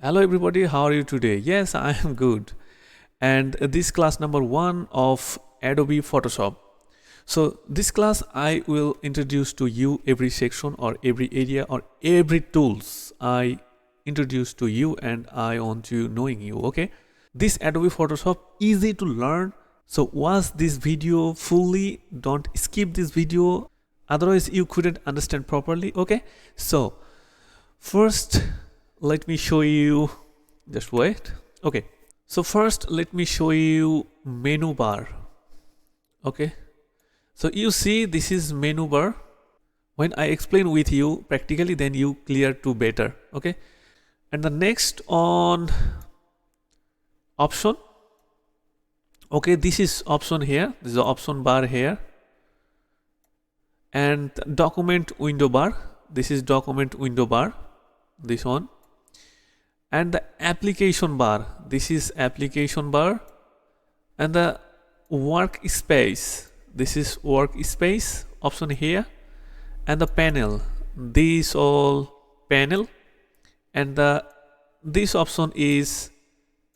Hello everybody, how are you today? Yes, I am good. And this class number 1 of Adobe Photoshop. So this class I will introduce to you every section or every area or every tools I introduce to you, and I want you knowing you, okay? This Adobe Photoshop easy to learn. So watch this video fully, don't skip this video, otherwise you couldn't understand properly, okay? So first let me show you, just wait. Okay, so first let me show you menu bar. Okay, so you see this is menu bar. When I explain with you practically, then you clear to better. Okay, and the next on option. Okay, this is option here, this is the option bar here, and document window bar, this is document window bar, this one. And the application bar, this is application bar, and the workspace, this is workspace option here, and the panel, these all panel, and this option is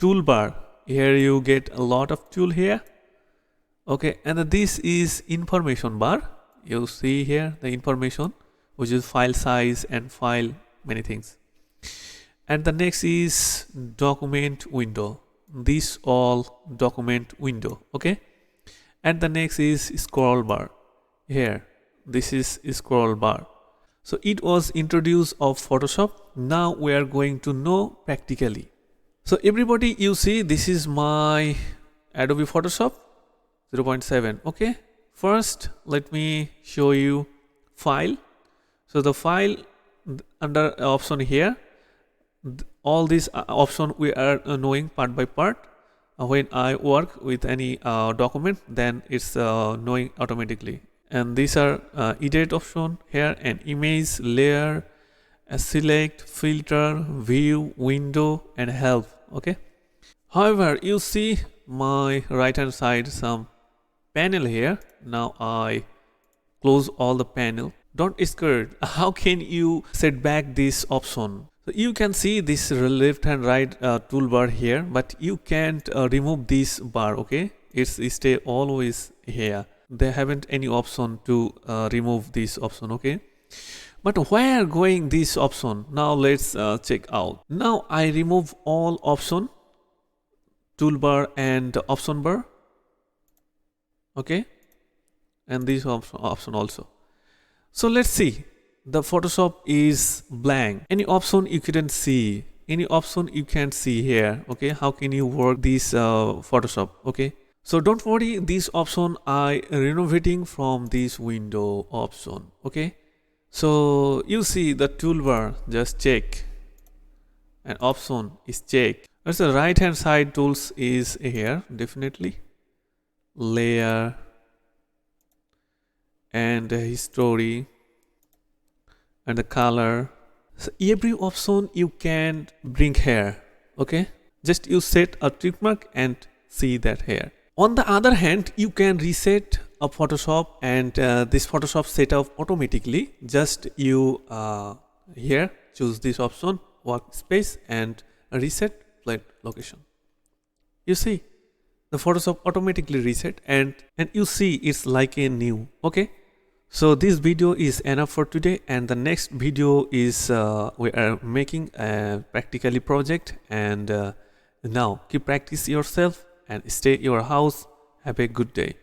toolbar. Here you get a lot of tool here. Okay, and this is information bar. You see here the information, which is file size and file many things. And the next is document window, this all document window. Okay, and the next is scroll bar here, this is scroll bar. So it was introduced of Photoshop. Now we are going to know practically. So everybody, you see this is my Adobe Photoshop 0.7. okay, first let me show you file. So the file under option here, all these option we are knowing part by part. When I work with any document, then it's knowing automatically. And these are edit option here, and image, layer, select, filter, view, window, and help. Okay, however, you see my right hand side some panel here. Now I close all the panel. Don't scared, how can you set back this option? So you can see this left and right toolbar here, but you can't remove this bar. Okay, it stay always here. They haven't any option to remove this option. Okay, but where going this option? Now let's check out. Now I remove all option, toolbar and option bar. Okay, and this option also. So let's see. The Photoshop is blank. Any option you couldn't see. Any option you can't see here. Okay, how can you work this Photoshop? Okay, so don't worry. This option I renovating from this window option. Okay, so you see the toolbar, just check, and option is check. That's the right hand side tools is here definitely. Layer and history and the color. So every option you can bring here. Okay, just you set a tick mark and see that here. On the other hand, you can reset a Photoshop, and this Photoshop set up automatically. Just you here choose this option, workspace, and reset flat location. You see the Photoshop automatically reset, and you see it's like a new. Okay, so this video is enough for today, and the next video is we are making a practically project. And now keep practice yourself and stay your house. Have a good day.